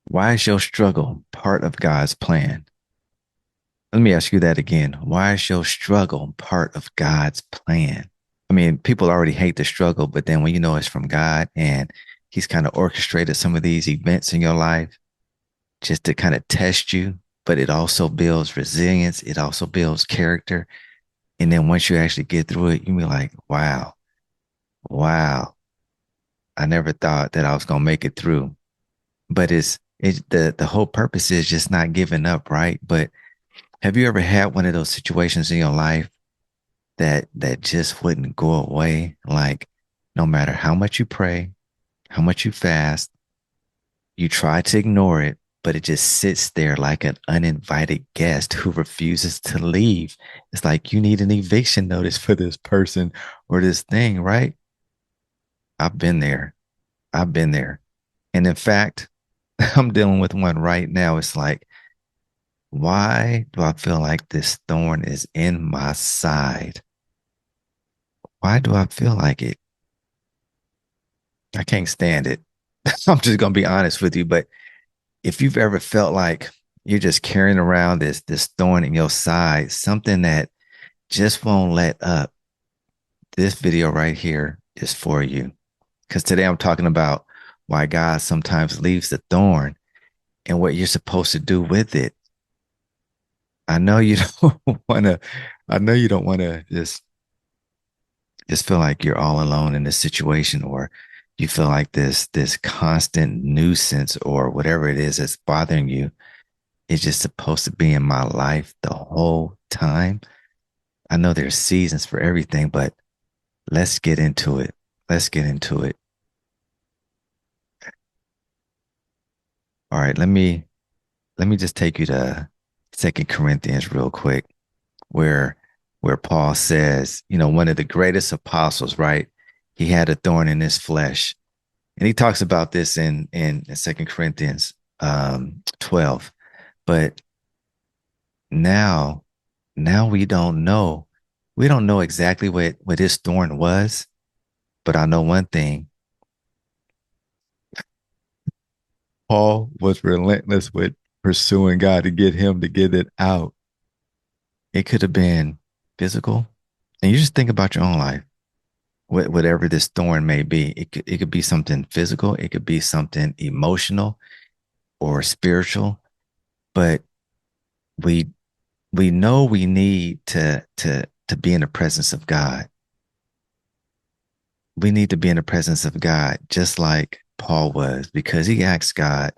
Why is your struggle part of God's plan? Let me ask you that again. Why is your struggle part of God's plan? I mean, people already hate the struggle, but then when you know it's from God and He's kind of orchestrated some of these events in your life just to kind of test you, but it also builds resilience, it also builds character. And then once you actually get through it, you be like, wow, wow, I never thought that I was gonna make it through. But the whole purpose is just not giving up, right? But have you ever had one of those situations in your life that just wouldn't go away? Like no matter how much you pray, how much you fast, you try to ignore it, but it just sits there like an uninvited guest who refuses to leave. It's like you need an eviction notice for this person or this thing, right? I've been there. I've been there. And in fact, I'm dealing with one right now. It's like, why do I feel like this thorn is in my side? Why do I feel like it? I can't stand it. I'm just gonna be honest with you. But if you've ever felt like you're just carrying around this thorn in your side, something that just won't let up, this video right here is for you. Because today I'm talking about why God sometimes leaves the thorn and what you're supposed to do with it. I know you don't want to. I know you don't want to just feel like you're all alone in this situation, or you feel like this constant nuisance or whatever it is that's bothering you is just supposed to be in my life the whole time. I know there's seasons for everything, but let's get into it. Let's get into it. All right, let me just take you to Second Corinthians real quick, where where Paul says, one of the greatest apostles, right? He had a thorn in his flesh. And he talks about this in Second Corinthians 12. But now, now we don't know exactly what his thorn was, but I know one thing. Paul was relentless with pursuing God to get him to get it out. It could have been physical. And you just think about your own life, whatever this thorn may be. It could be something physical, it could be something emotional or spiritual, but we we know we need to be in the presence of God. We need to be in the presence of God, just like Paul was, because he asked God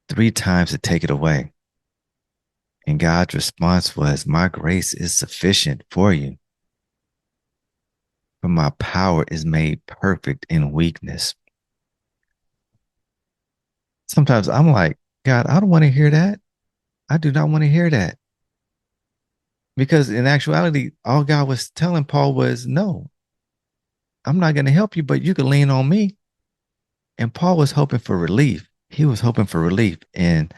3 times to take it away. And God's response was, my grace is sufficient for you, for my power is made perfect in weakness. Sometimes I'm like, God, I don't want to hear that. I do not want to hear that. Because in actuality, all God was telling Paul was, no, I'm not going to help you, but you can lean on me. And Paul was hoping for relief. He was hoping for relief. And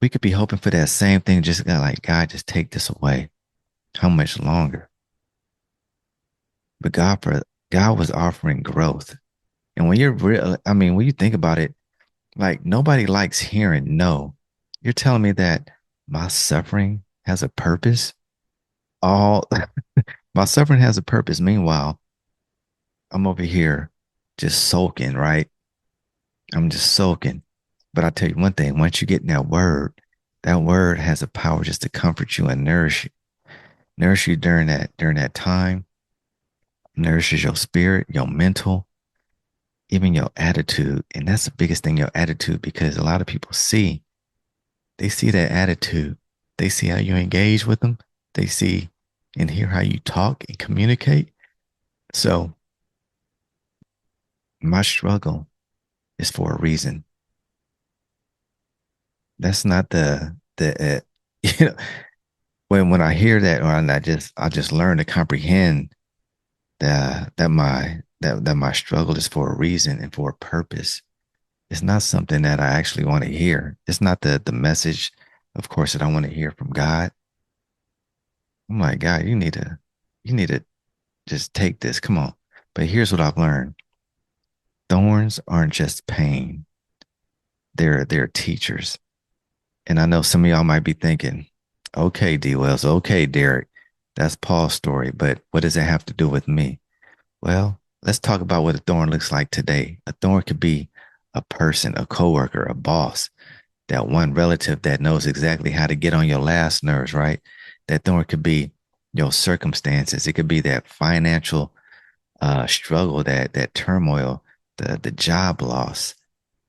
we could be hoping for that same thing, just like, God, just take this away. How much longer? But God was offering growth. And when you're real, I mean, when you think about it, like nobody likes hearing no. You're telling me that my suffering has a purpose? All my suffering has a purpose. Meanwhile, I'm over here just sulking, right? I'm just sulking. But I'll tell you one thing, once you get in that word has a power just to comfort you and nourish you during that time, nourishes your spirit, your mental, even your attitude. And that's the biggest thing, your attitude, because a lot of people they see that attitude. They see how you engage with them. They see and hear how you talk and communicate. So my struggle is for a reason. That's not the you know when I hear that, or I just learn to comprehend that my struggle is for a reason and for a purpose. It's not something that I actually want to hear. It's not the message, of course, that I want to hear from God. I'm like, God, you need to just take this. Come on. But here's what I've learned. Thorns aren't just pain. they're teachers. And I know some of y'all might be thinking, okay, D Wells, okay, Derek, that's Paul's story, but what does it have to do with me? Well, let's talk about what a thorn looks like today. A thorn could be a person, a coworker, a boss, that one relative that knows exactly how to get on your last nerves, right? That thorn could be your circumstances. It could be that financial struggle, that turmoil, the job loss,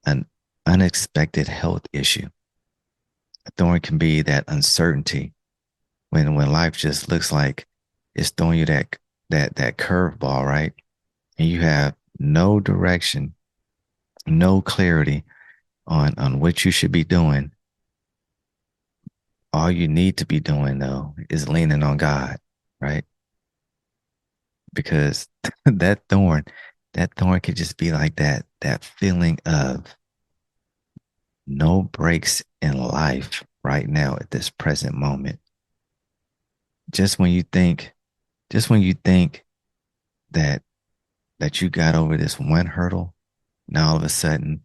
an unexpected health issue. A thorn can be that uncertainty when life just looks like it's throwing you that curveball, right? And you have no direction, no clarity on what you should be doing. All you need to be doing though is leaning on God, right? Because that thorn could just be like that feeling of no breaks in life right now at this present moment. Just when you think, just when you think that that you got over this one hurdle, now all of a sudden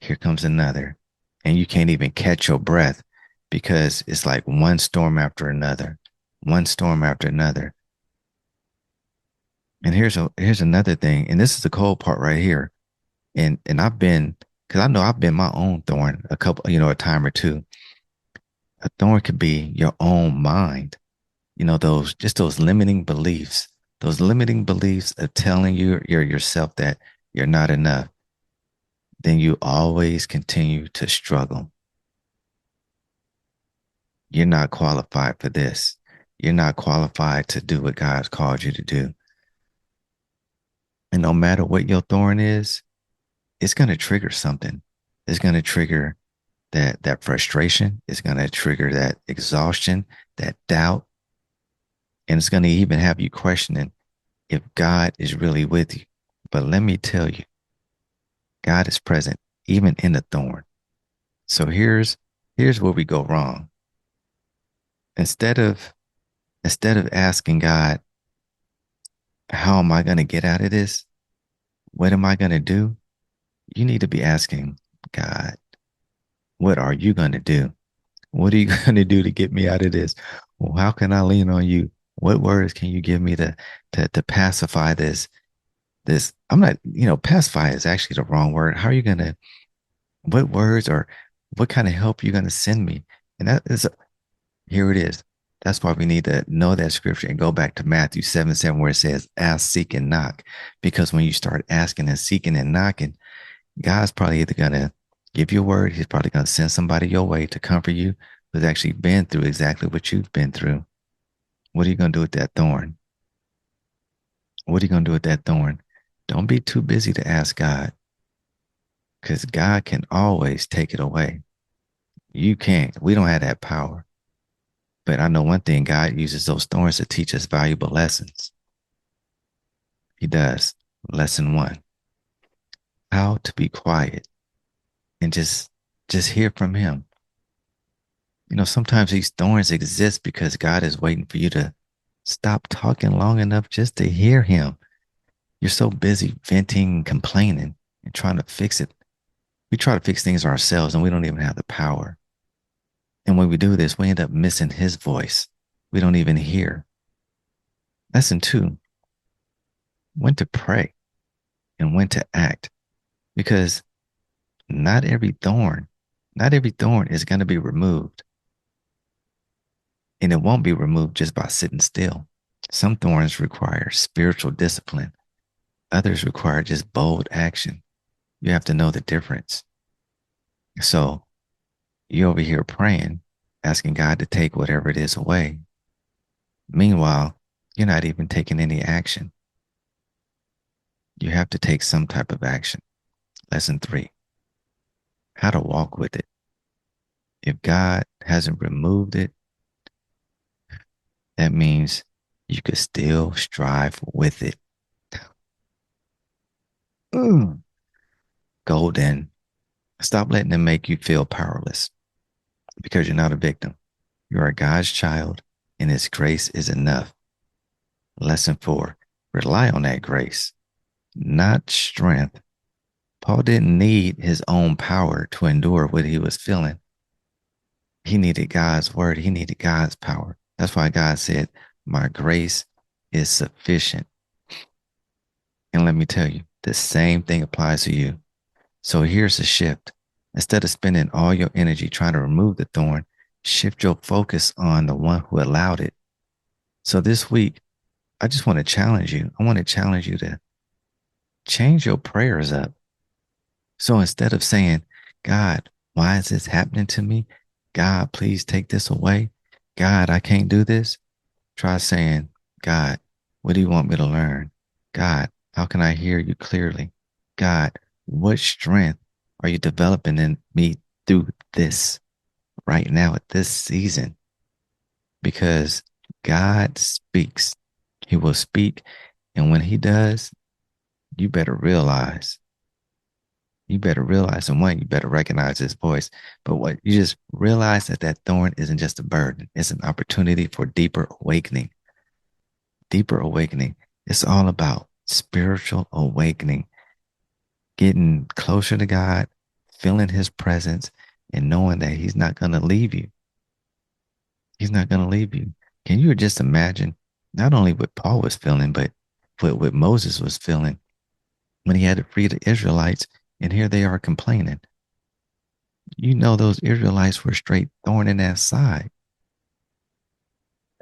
here comes another, and you can't even catch your breath because it's like one storm after another, one storm after another. And here's another thing, and this is the cold part right here. And I've been, because I know I've been my own thorn a couple, a time or two. A thorn could be your own mind, those just those limiting beliefs of telling yourself that you're not enough. Then you always continue to struggle. You're not qualified for this. You're not qualified to do what God's called you to do. And no matter what your thorn is, it's going to trigger something. It's going to trigger that frustration. It's going to trigger that exhaustion, that doubt. And it's going to even have you questioning if God is really with you. But let me tell you, God is present even in the thorn. So here's where we go wrong. Instead of asking God, how am I going to get out of this? What am I going to do? You need to be asking God, what are you going to do? What are you going to do to get me out of this? Well, how can I lean on you? What words can you give me to pacify this? I'm not, pacify is actually the wrong word. How are you going to, what words or what kind of help are you going to send me? And that is, here it is. That's why we need to know that scripture and go back to Matthew 7:7, where it says, ask, seek, and knock. Because when you start asking and seeking and knocking, God's probably either going to give you a word, he's probably going to send somebody your way to comfort you who's actually been through exactly what you've been through. What are you going to do with that thorn? What are you going to do with that thorn? Don't be too busy to ask God, because God can always take it away. You can't. We don't have that power. But I know one thing, God uses those thorns to teach us valuable lessons. He does. Lesson one, how to be quiet and just hear from him. Sometimes these thorns exist because God is waiting for you to stop talking long enough just to hear him. You're so busy venting, complaining, and trying to fix it. We try to fix things ourselves and we don't even have the power. And when we do this, we end up missing his voice. We don't even hear. Lesson two, when to pray and when to act. Because not every thorn, not every thorn is going to be removed. And it won't be removed just by sitting still. Some thorns require spiritual discipline. Others require just bold action. You have to know the difference. So you're over here praying, asking God to take whatever it is away. Meanwhile, you're not even taking any action. You have to take some type of action. Lesson three, how to walk with it. If God hasn't removed it, that means you could still strive with it. Mm. Golden. Stop letting them make you feel powerless, because you're not a victim. You are God's child, and his grace is enough. Lesson four, rely on that grace, not strength, Paul didn't need his own power to endure what he was feeling. He needed God's word. He needed God's power. That's why God said, my grace is sufficient. And let me tell you, the same thing applies to you. So here's a shift. Instead of spending all your energy trying to remove the thorn, shift your focus on the one who allowed it. So this week, I just want to challenge you. I want to challenge you to change your prayers up. So instead of saying, God, why is this happening to me? God, please take this away. God, I can't do this. Try saying, God, what do you want me to learn? God, how can I hear you clearly? God, what strength are you developing in me through this right now at this season? Because God speaks. He will speak. And when he does, you better realize, and one, you better recognize his voice. But what you just realize that that thorn isn't just a burden, it's an opportunity for deeper awakening. Deeper awakening. It's all about spiritual awakening, getting closer to God, feeling his presence, and knowing that he's not going to leave you. He's not going to leave you. Can you just imagine not only what Paul was feeling, but what Moses was feeling when he had to free the Israelites, and here they are complaining. You know, those Israelites were straight thorn in that side.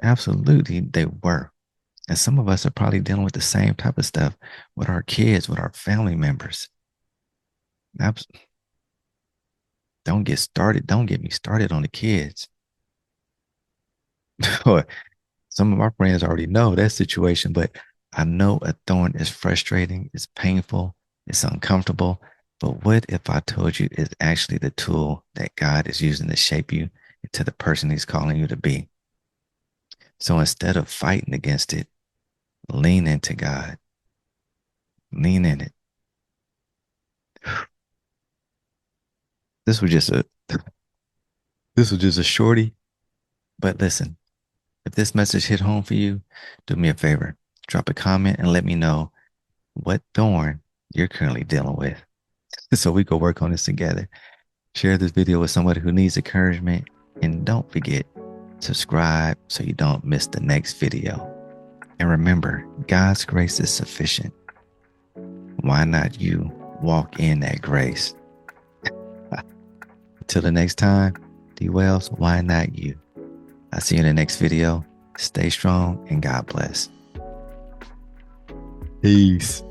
Absolutely, they were. And some of us are probably dealing with the same type of stuff with our kids, with our family members. Don't get started. Don't get me started on the kids. Some of my friends already know that situation, but I know a thorn is frustrating, it's painful, it's uncomfortable. But what if I told you it's actually the tool that God is using to shape you into the person he's calling you to be? So instead of fighting against it, lean into God. Lean in it. This was just a shorty, but listen, if this message hit home for you, do me a favor. Drop a comment and let me know what thorn you're currently dealing with. So we go work on this together. Share this video with somebody who needs encouragement. And don't forget, subscribe so you don't miss the next video. And remember, God's grace is sufficient. Why not you walk in that grace? Until the next time, D Wells, why not you? I'll see you in the next video. Stay strong and God bless. Peace.